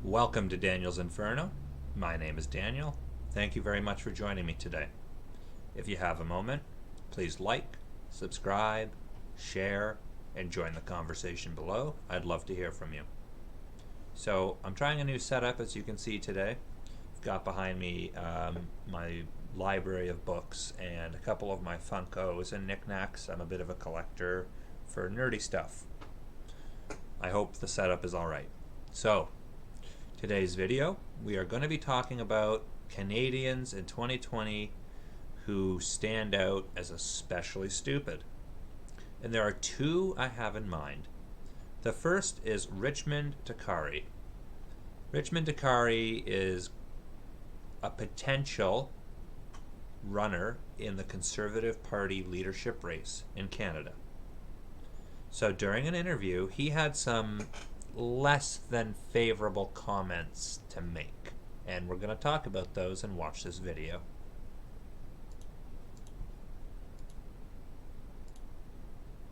Welcome to Daniel's Inferno. My name is Daniel. Thank you very much for joining me today. If you have a moment, please like, subscribe, share, and join the conversation below. I'd love to hear from you. So I'm trying a new setup, as you can see today. I've got behind me my library of books and a couple of my Funkos and knickknacks. I'm a bit of a collector for nerdy stuff. I hope the setup is alright. So, today's video, we are going to be talking about Canadians in 2020 who stand out as especially stupid. And there are two I have in mind. The first is Richmond Decarie. Richmond Decarie is a potential runner in the Conservative Party leadership race in Canada. So during an interview, he had some less than favorable comments to make, and we're going to talk about those and watch this video.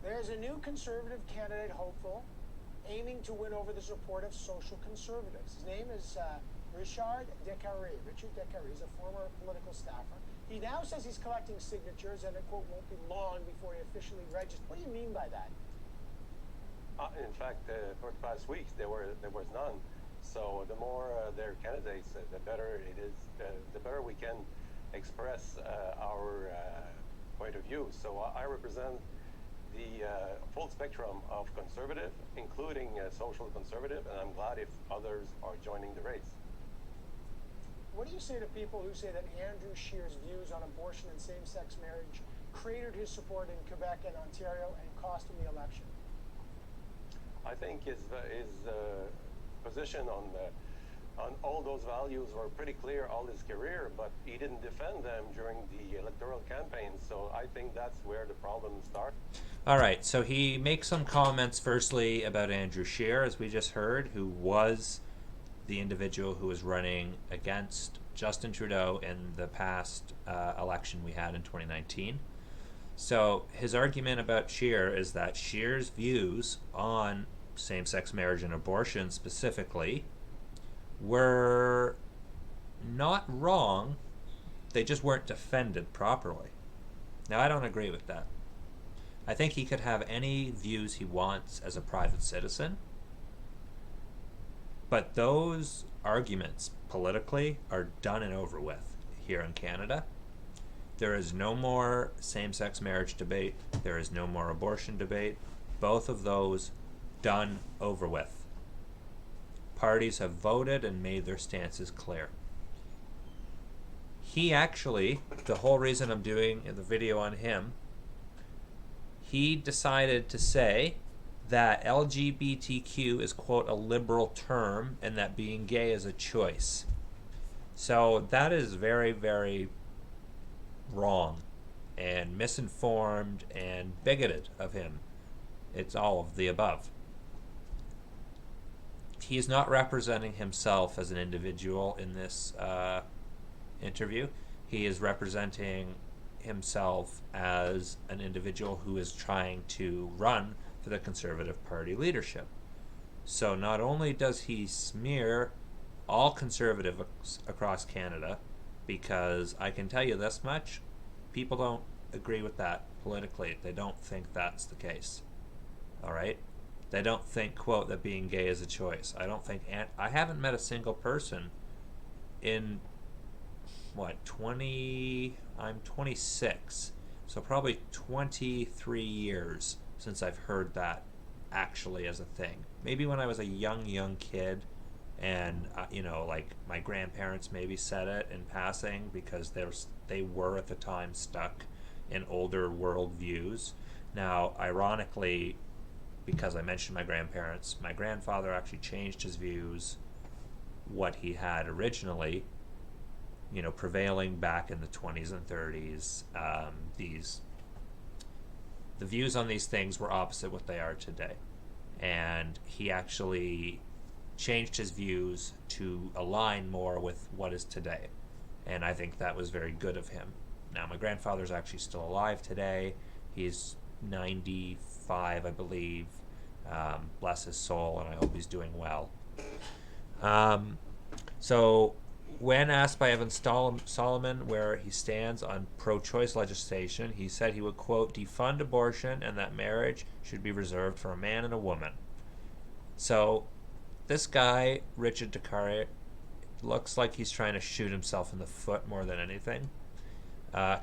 There's a new Conservative candidate hopeful aiming to win over the support of social conservatives. His name is Richard Decarie. Richard Decarie is a former political staffer. He now says he's collecting signatures and it, quote, won't be long before he officially registers. What do you mean by that? In fact, for the past weeks, there was none. So the more there are candidates, the better it is. The better we can express our point of view. So I represent the full spectrum of conservative, including social conservative, and I'm glad if others are joining the race. What do you say to people who say that Andrew Scheer's views on abortion and same-sex marriage cratered his support in Quebec and Ontario and cost him the election? I think his position on all those values were pretty clear all his career, but he didn't defend them during the electoral campaign. So I think that's where the problem starts. All right, so he makes some comments firstly about Andrew Scheer, as we just heard, who was the individual who was running against Justin Trudeau in the past election we had in 2019. So his argument about Scheer is that Scheer's views on same-sex marriage and abortion specifically were not wrong, they just weren't defended properly. Now, I don't agree with that. I think he could have any views he wants as a private citizen, but those arguments politically are done and over with here in Canada. There is no more same-sex marriage debate. There is no more abortion debate. Both of those done, over with. Parties have voted and made their stances clear. He actually, the whole reason I'm doing the video on him, he decided to say that LGBTQ is, quote, a liberal term and that being gay is a choice. So that is very, very wrong and misinformed and bigoted of him. It's all of the above. He is not representing himself as an individual in this interview. He is representing himself as an individual who is trying to run for the Conservative Party leadership. So not only does he smear all conservatives across Canada, because I can tell you this much, people don't agree with that politically. They don't think that's the case. All right? They don't think, quote, that being gay is a choice. I haven't met a single person in, I'm 26, so probably 23 years since I've heard that actually as a thing. Maybe when I was a young kid, and like my grandparents maybe said it in passing because they were at the time stuck in older world views. Now, ironically, because I mentioned my grandparents, my grandfather actually changed his views, what he had originally, prevailing back in the 20s and 30s. The views on these things were opposite what they are today. And he actually changed his views to align more with what is today. And I think that was very good of him. Now, my grandfather's actually still alive today. He's 95, I believe. Bless his soul, and I hope he's doing well. So, when asked by Evan Solomon where he stands on pro-choice legislation, he said he would, quote, defund abortion and that marriage should be reserved for a man and a woman. So, this guy, Richard Decarie, looks like he's trying to shoot himself in the foot more than anything.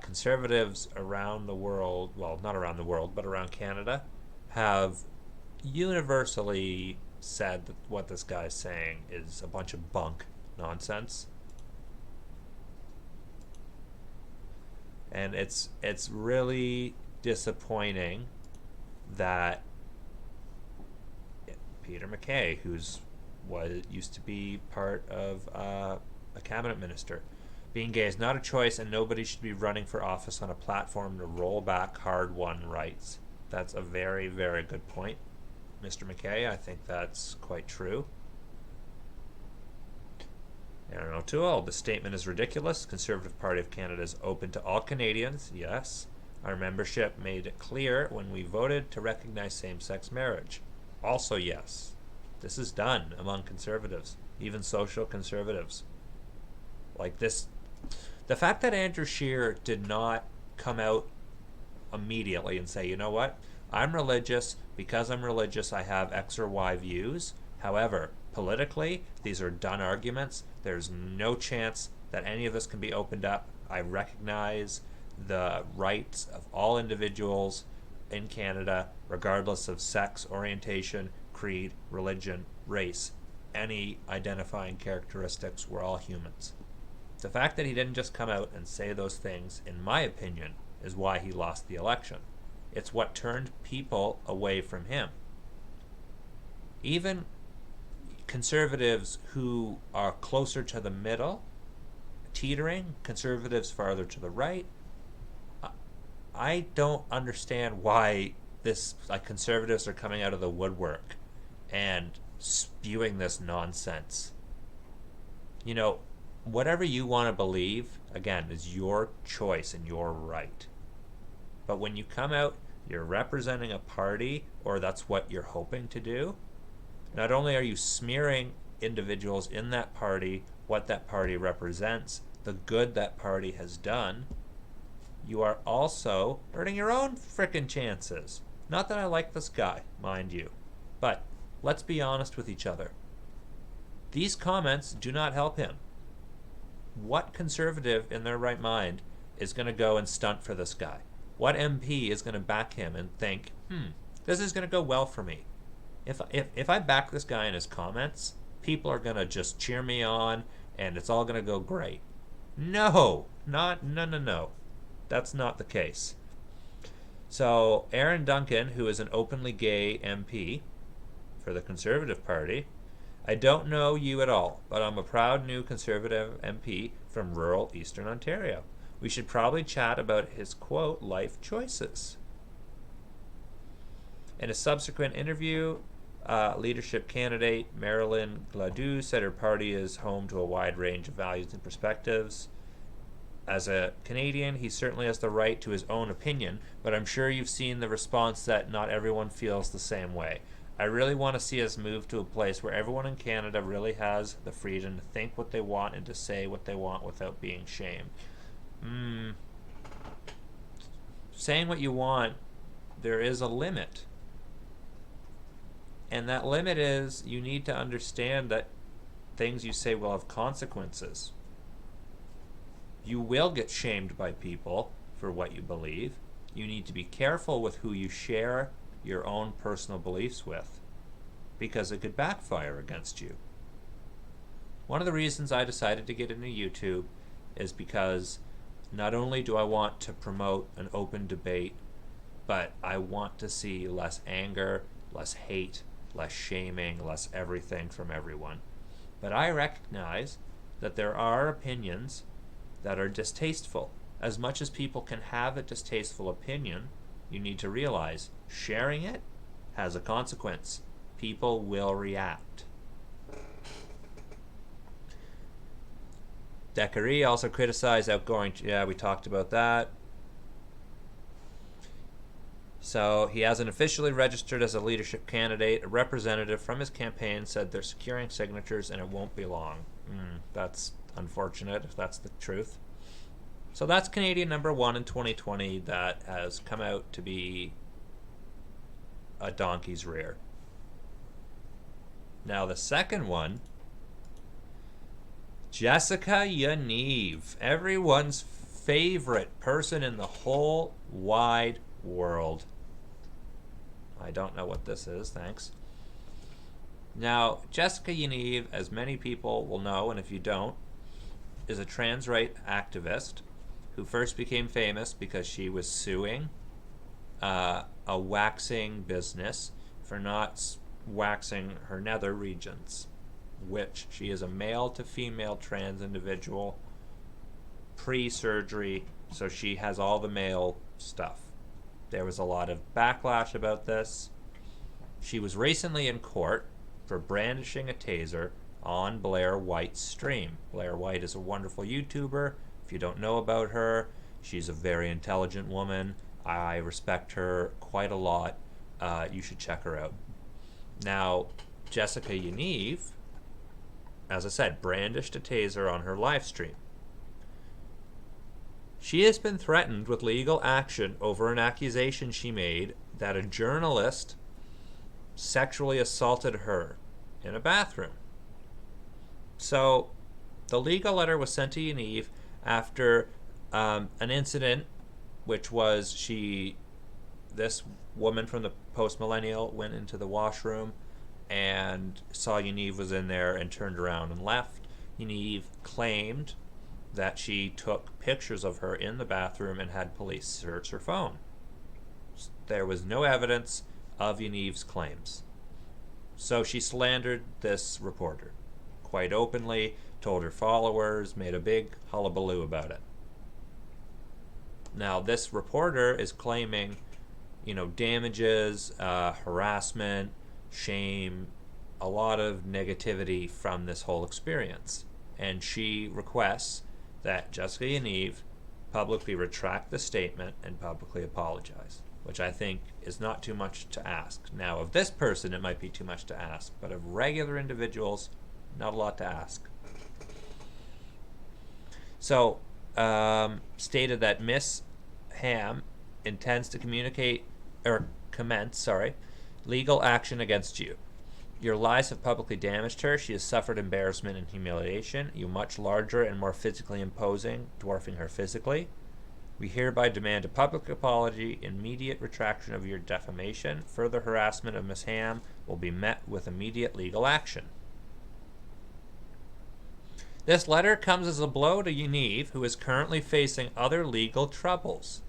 Conservatives around the world, well, not around the world, but around Canada, have universally said that what this guy's saying is a bunch of bunk nonsense. And it's really disappointing that Peter MacKay, who's used to be part of a cabinet minister, being gay is not a choice, and nobody should be running for office on a platform to roll back hard-won rights. That's a very, very good point, Mr. MacKay. I think that's quite true. Aaron O'Toole, the statement is ridiculous. Conservative Party of Canada is open to all Canadians. Yes. Our membership made it clear when we voted to recognize same-sex marriage. Also, yes. This is done among conservatives, even social conservatives. Like this, the fact that Andrew Scheer did not come out immediately and say, you know what, I'm religious. Because I'm religious, I have X or Y views. However, politically, these are done arguments. There's no chance that any of this can be opened up. I recognize the rights of all individuals in Canada, regardless of sex, orientation, creed, religion, race, any identifying characteristics. We're all humans. The fact that he didn't just come out and say those things, in my opinion, is why he lost the election. It's what turned people away from him. Even conservatives who are closer to the middle, teetering, conservatives farther to the right, I don't understand why conservatives are coming out of the woodwork and spewing this nonsense. You know, whatever you want to believe, again, is your choice and your right. But when you come out, you're representing a party, or that's what you're hoping to do. Not only are you smearing individuals in that party, what that party represents, the good that party has done, you are also hurting your own frickin' chances. Not that I like this guy, mind you, but let's be honest with each other. These comments do not help him. What conservative in their right mind is going to go and stunt for this guy? What MP is going to back him and think, this is going to go well for me? If I back this guy in his comments, people are going to just cheer me on and it's all going to go great. No. That's not the case. So Aaron Duncan, who is an openly gay MP for the Conservative Party, I don't know you at all, but I'm a proud new Conservative MP from rural Eastern Ontario. We should probably chat about his, quote, life choices. In a subsequent interview, leadership candidate Marilyn Gladu said her party is home to a wide range of values and perspectives. As a Canadian, he certainly has the right to his own opinion, but I'm sure you've seen the response that not everyone feels the same way. I really want to see us move to a place where everyone in Canada really has the freedom to think what they want and to say what they want without being shamed. Saying what you want, there is a limit. And that limit is you need to understand that things you say will have consequences. You will get shamed by people for what you believe. You need to be careful with who you share your own personal beliefs with, because it could backfire against you. One of the reasons I decided to get into YouTube is because not only do I want to promote an open debate, but I want to see less anger, less hate, less shaming, less everything from everyone. But I recognize that there are opinions that are distasteful. As much as people can have a distasteful opinion, you need to realize sharing it has a consequence. People will react. Decarie also criticized outgoing... Yeah, we talked about that. So he hasn't officially registered as a leadership candidate. A representative from his campaign said they're securing signatures and it won't be long. That's unfortunate if that's the truth. So that's Canadian number one in 2020 that has come out to be a donkey's rear. Now the second one, Jessica Yaniv, everyone's favorite person in the whole wide world. I don't know what this is, thanks. Now, Jessica Yaniv, as many people will know, and if you don't, is a trans rights activist who first became famous because she was suing a waxing business for not waxing her nether regions, which she is a male to female trans individual pre-surgery, so she has all the male stuff. There was a lot of backlash about this. She was recently in court for brandishing a taser on Blair White's stream. Blair White is a wonderful YouTuber. If you don't know about her, she's a very intelligent woman. I respect her quite a lot. You should check her out. Now, Jessica Yaniv, as I said, brandished a taser on her live stream. She has been threatened with legal action over an accusation she made that a journalist sexually assaulted her in a bathroom. So, the legal letter was sent to Yaniv after an incident, which was this woman from the Post-Millennial went into the washroom and saw Yaniv was in there and turned around and left. Yaniv claimed that she took pictures of her in the bathroom and had police search her phone. There was no evidence of Yaniv's claims. So she slandered this reporter quite openly, told her followers, made a big hullabaloo about it. Now, this reporter is claiming, damages, harassment, shame, a lot of negativity from this whole experience. And she requests that Jessica Yaniv publicly retract the statement and publicly apologize, which I think is not too much to ask. Now, of this person, it might be too much to ask, but of regular individuals, not a lot to ask. So, stated that Miss Ham intends to commence legal action against you. Your lies have publicly damaged her. She has suffered embarrassment and humiliation. You much larger and more physically imposing, dwarfing her physically. We hereby demand a public apology, immediate retraction of your defamation. Further harassment of Ms. Ham will be met with immediate legal action. This letter comes as a blow to Yaniv, who is currently facing other legal troubles.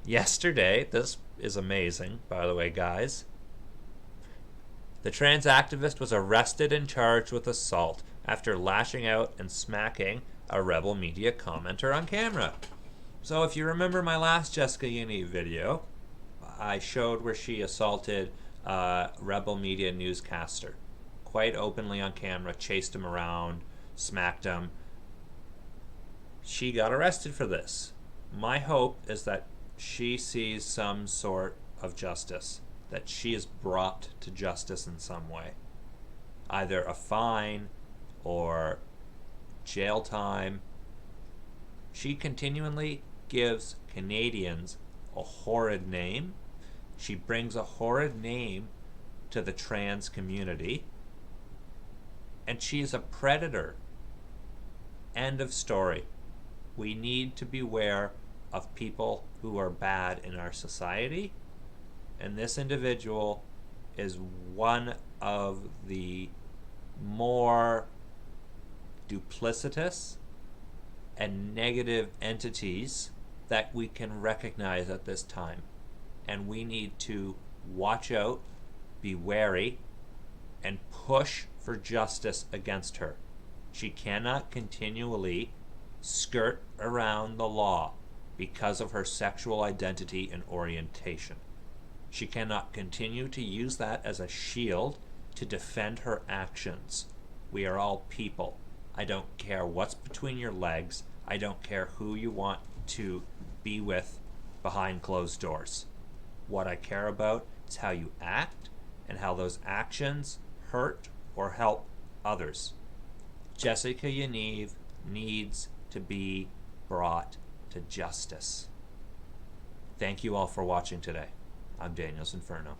Yesterday, this is amazing, by the way, guys. The trans activist was arrested and charged with assault after lashing out and smacking a Rebel Media commenter on camera. So if you remember my last Jessica Yaniv video, I showed where she assaulted a Rebel Media newscaster quite openly on camera, chased him around, smacked him. She got arrested for this. My hope is that she sees some sort of justice, that she is brought to justice in some way. Either a fine or jail time. She continually gives Canadians a horrid name. She brings a horrid name to the trans community. And she is a predator. End of story. We need to beware of people who are bad in our society. And this individual is one of the more duplicitous and negative entities that we can recognize at this time. And we need to watch out, be wary, and push for justice against her. She cannot continually skirt around the law because of her sexual identity and orientation. She cannot continue to use that as a shield to defend her actions. We are all people. I don't care what's between your legs. I don't care who you want to be with behind closed doors. What I care about is how you act and how those actions hurt or help others. Jessica Yaniv needs to be brought to justice. Thank you all for watching today. I'm Daniel's Inferno.